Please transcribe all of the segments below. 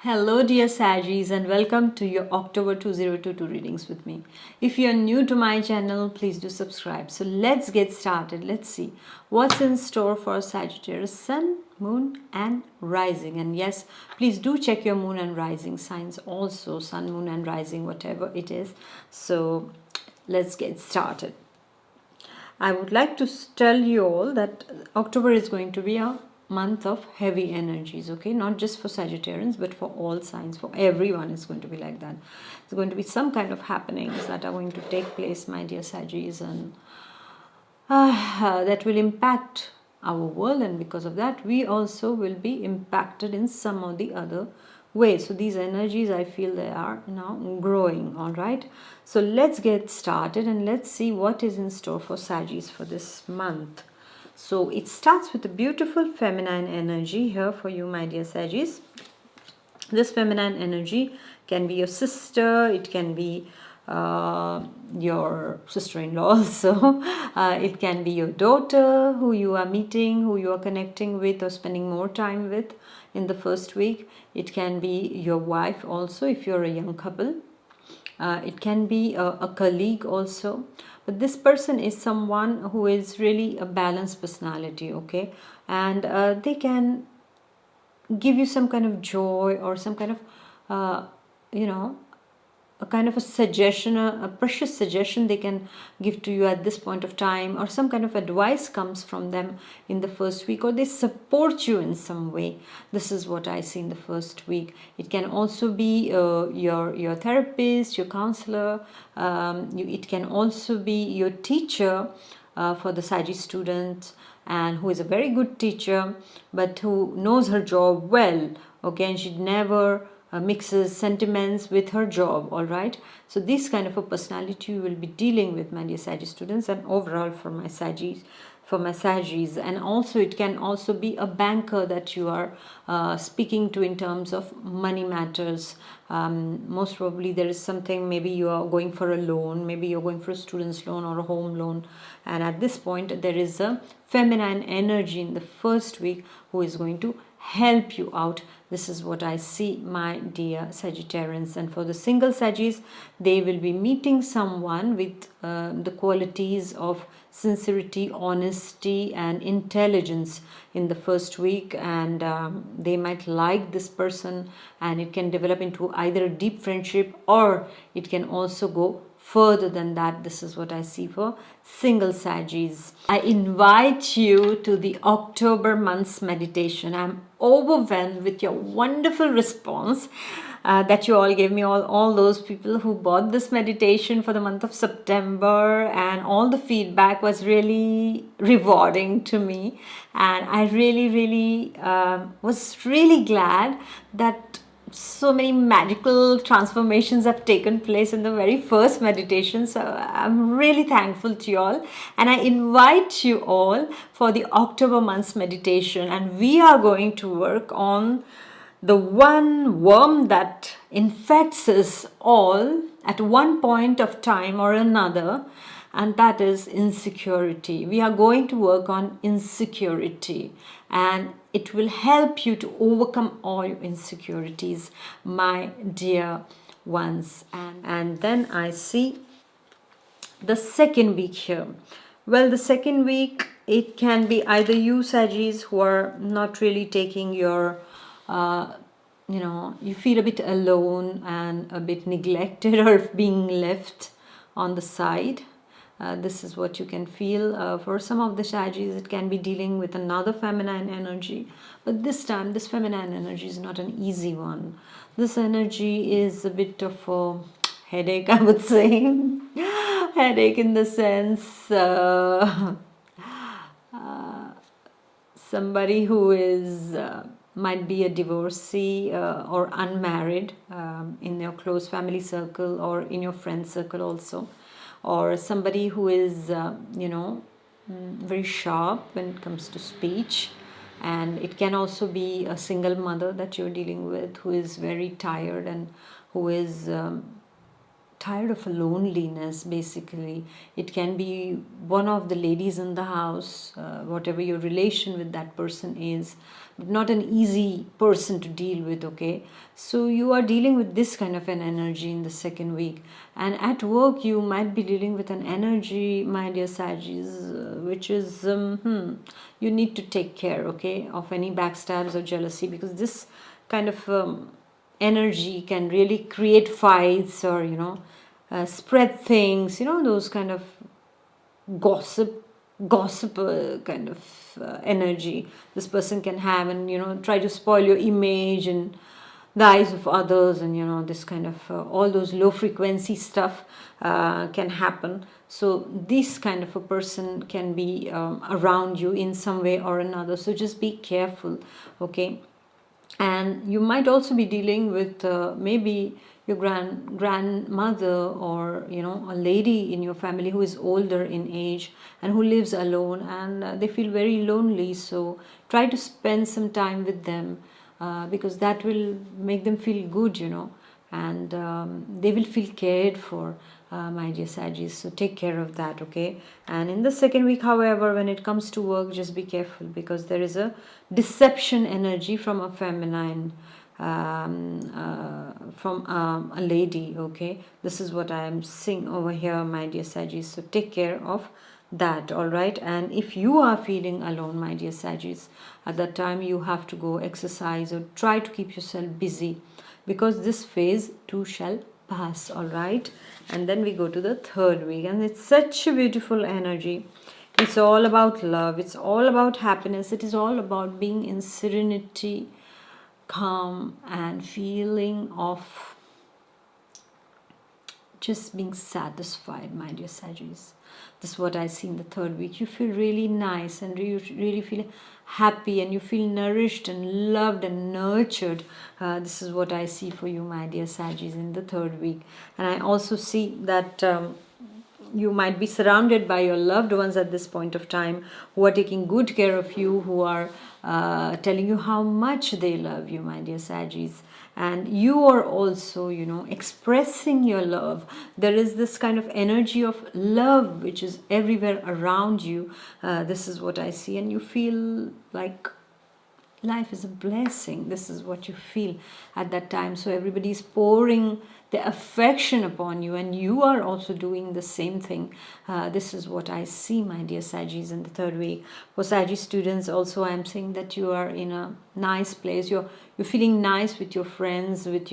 Hello dear Sagis and welcome to your October 2022 readings with me. If you are new to my channel, please do subscribe. So let's get started. Let's see what's in store for Sagittarius Sun, Moon and Rising. And yes, please do check your Moon and Rising signs also, Sun, Moon and Rising, whatever it is. So let's get started. I would like to tell you all that October is going to be a month of heavy energies, okay? Not just for Sagittarians, but for all signs, for everyone is going to be like that. There's going to be some kind of happenings that are going to take place, my dear Sagis, and that will impact our world, and because of that, we also will be impacted in some or the other way. So these energies, I feel they are now growing. All right, so let's get started and let's see what is in store for Sagittarius for this month. So it starts with a beautiful feminine energy here for you, my dear Sagittarius. This feminine energy can be your sister, it can be your sister-in-law also. It can be your daughter who you are meeting, who you are connecting with or spending more time with in the first week. It can be your wife also if you're a young couple. It can be a colleague also, but this person is someone who is really a balanced personality, okay, and they can give you some kind of joy or some kind of a kind of a suggestion, a precious suggestion they can give to you at this point of time, or some kind of advice comes from them in the first week, or they support you in some way. This is what I see in the first week. It can also be your therapist, your counselor. It can also be your teacher for the Sagittarius student, and who is a very good teacher but who knows her job well, okay, and she never mixes sentiments with her job. All right, so this kind of a personality you will be dealing with, my dear Sagittarius students, and overall for my Sagittarius. And also it can also be a banker that you are speaking to in terms of money matters. Most probably there is something, maybe you are going for a loan, maybe you're going for a student's loan or a home loan, and at this point there is a feminine energy in the first week who is going to help you out. This is what I see, my dear Sagittarians. And for the single Sagittarius, they will be meeting someone with the qualities of sincerity, honesty and intelligence in the first week, and they might like this person, and it can develop into either a deep friendship or it can also go further than that. This is what I see for single Sagittarius. I invite you to the October month's meditation. I'm overwhelmed with your wonderful response that you all gave me, all those people who bought this meditation for the month of September, and all the feedback was really rewarding to me, and I really was really glad that so many magical transformations have taken place in the very first meditation. So I'm really thankful to you all, and I invite you all for the October month's meditation, and we are going to work on the one worm that infects us all at one point of time or another, and that is insecurity. We are going to work on insecurity, and it will help you to overcome all your insecurities, my dear ones. And then I see the second week here. Well, the second week, it can be either you Sagittarius who are not really taking your you feel a bit alone and a bit neglected or being left on the side. This is what you can feel. For some of the Sagittarius, it can be dealing with another feminine energy, but this time this feminine energy is not an easy one. This energy is a bit of a headache, I would say. Headache in the sense somebody who is might be a divorcee or unmarried in your close family circle or in your friend circle also, or somebody who is very sharp when it comes to speech. And it can also be a single mother that you're dealing with who is very tired and who is tired of loneliness. Basically, it can be one of the ladies in the house, whatever your relation with that person is, but not an easy person to deal with. Okay, so you are dealing with this kind of an energy in the second week, and at work you might be dealing with an energy, my dear Sagis, which is you need to take care, okay, of any backstabs or jealousy, because this kind of energy can really create fights, or spread things, those kind of gossip kind of energy this person can have, and try to spoil your image and the eyes of others, and this kind of all those low frequency stuff can happen. So this kind of a person can be around you in some way or another, so just be careful, okay. And you might also be dealing with maybe your grandmother, or a lady in your family who is older in age and who lives alone, and they feel very lonely. So try to spend some time with them, because that will make them feel good, and they will feel cared for, my dear Sagis. So take care of that, okay. And in the second week, however, when it comes to work, just be careful, because there is a deception energy from a feminine, from a lady, okay. This is what I am seeing over here, my dear Sagis. So take care of that, all right. And if you are feeling alone, my dear Sagis, at that time you have to go exercise or try to keep yourself busy, because this phase too shall pass, all right. And then we go to the third week, and it's such a beautiful energy. It's all about love, it's all about happiness, it is all about being in serenity, calm, and feeling of just being satisfied, my dear Sagittarius. This is what I see in the third week. You feel really nice, and you really feel happy, and you feel nourished and loved and nurtured. This is what I see for you, my dear Sagittarius, in the third week. And I also see that you might be surrounded by your loved ones at this point of time, who are taking good care of you, who are telling you how much they love you, my dear Sagittarius. And you are also, expressing your love. There is this kind of energy of love which is everywhere around you. This is what I see, and you feel like life is a blessing. This is what you feel at that time. So everybody is pouring their affection upon you, and you are also doing the same thing. This is what I see, my dear Sagittarius, in the third week. For Sagittarius students also, I am saying that you are in a nice place. You're feeling nice with your friends, with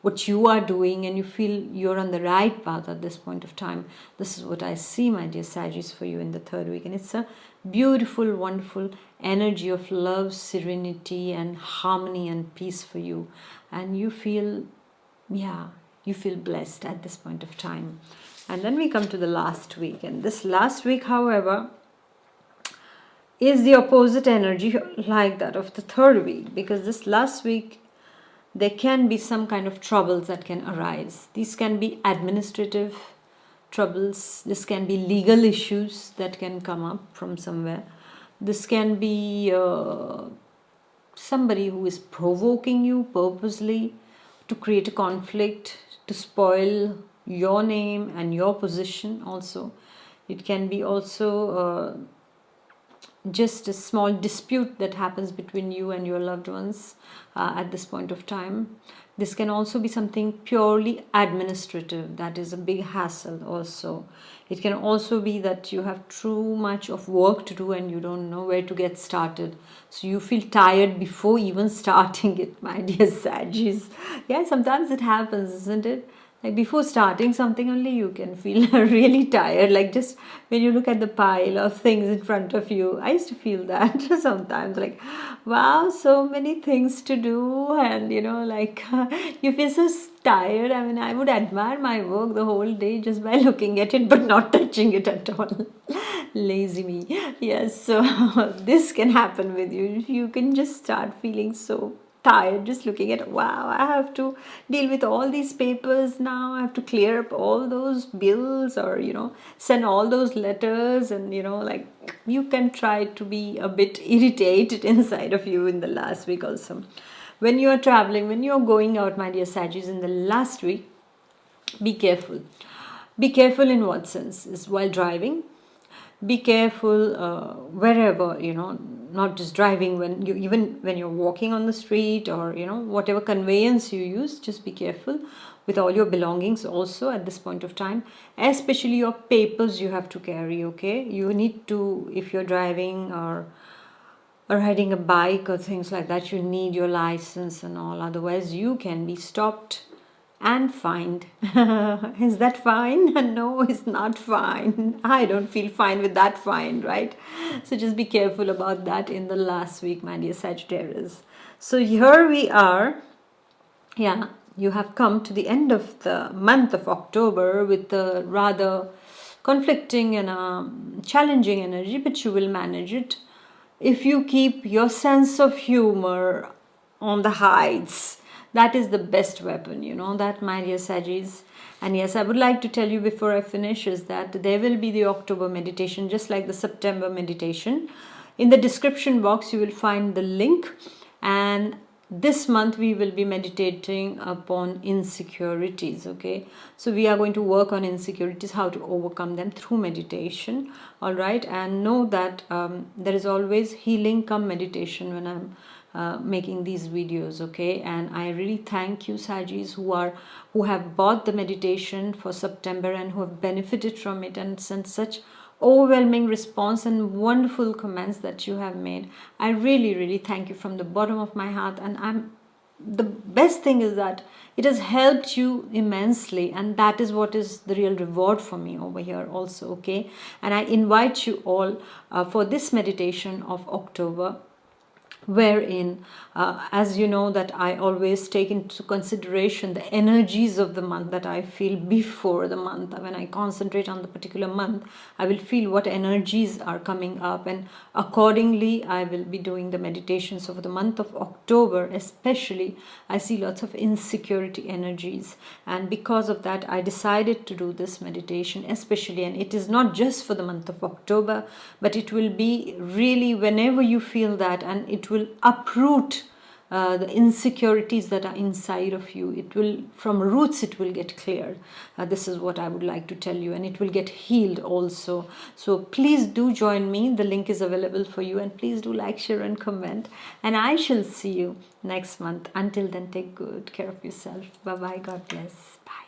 what you are doing, and you feel you're on the right path at this point of time. This is what I see, my dear Sagittarius, for you in the third week. And it's a beautiful, wonderful energy of love, serenity, and harmony and peace for you. And you feel, you feel blessed at this point of time. And then we come to the last week. And this last week, however, is the opposite energy like that of the third week, because this last week there can be some kind of troubles that can arise. These can be administrative troubles, this can be legal issues that can come up from somewhere, this can be somebody who is provoking you purposely to create a conflict, to spoil your name and your position also. It can be also just a small dispute that happens between you and your loved ones at this point of time. This can also be something purely administrative, that is a big hassle also. It can also be that you have too much of work to do and you don't know where to get started. So you feel tired before even starting it, my dear Sagittarius. Yeah, sometimes it happens, isn't it? Like before starting something only you can feel really tired. Like just when you look at the pile of things in front of you. I used to feel that sometimes, like, wow, so many things to do, and you feel so tired. I mean, I would admire my work the whole day just by looking at it but not touching it at all. Lazy me. Yes, so this can happen with you. You can just start feeling so tired just looking at, wow, I have to deal with all these papers now, I have to clear up all those bills, or send all those letters, and you can try to be a bit irritated inside of you in the last week also. When you are traveling, when you are going out, my dear Sagittarius, in the last week, Be careful. Be careful in what sense? Is while driving. Be careful wherever, not just driving, when you, even when you're walking on the street, or whatever conveyance you use, just be careful with all your belongings also at this point of time, especially your papers you have to carry. Okay, you need to, if you're driving or riding a bike or things like that, you need your license and all, otherwise you can be stopped and fined. Is that fine? No, it's not fine. I don't feel fine with that fine, right? So just be careful about that in the last week, my dear Sagittarius. So here we are. Yeah, you have come to the end of the month of October with a rather conflicting and challenging energy, but you will manage it if you keep your sense of humor on the heights. That is the best weapon, that, my dear Saggies. And yes, I would like to tell you before I finish is that there will be the October meditation, just like the September meditation. In the description box, you will find the link. And this month we will be meditating upon insecurities. Okay, so we are going to work on insecurities, how to overcome them through meditation. All right, and know that there is always healing come meditation when I'm making these videos. Okay, and I really thank you, Sagis, who have bought the meditation for September and who have benefited from it and sent such overwhelming response and wonderful comments that you have made. I really thank you from the bottom of my heart. And the best thing is that it has helped you immensely, and that is what is the real reward for me over here also. Okay, and I invite you all for this meditation of October, wherein as you know that I always take into consideration the energies of the month that I feel before the month. When I concentrate on the particular month, I will feel what energies are coming up, and accordingly I will be doing the meditations of the month of October. Especially I see lots of insecurity energies, and because of that I decided to do this meditation especially. And it is not just for the month of October, but it will be really whenever you feel that, and it will uproot the insecurities that are inside of you. It will, from roots, it will get cleared. This is what I would like to tell you, and it will get healed also. So please do join me. The link is available for you, and please do like, share and comment, and I shall see you next month. Until then, take good care of yourself. Bye bye. God bless. Bye.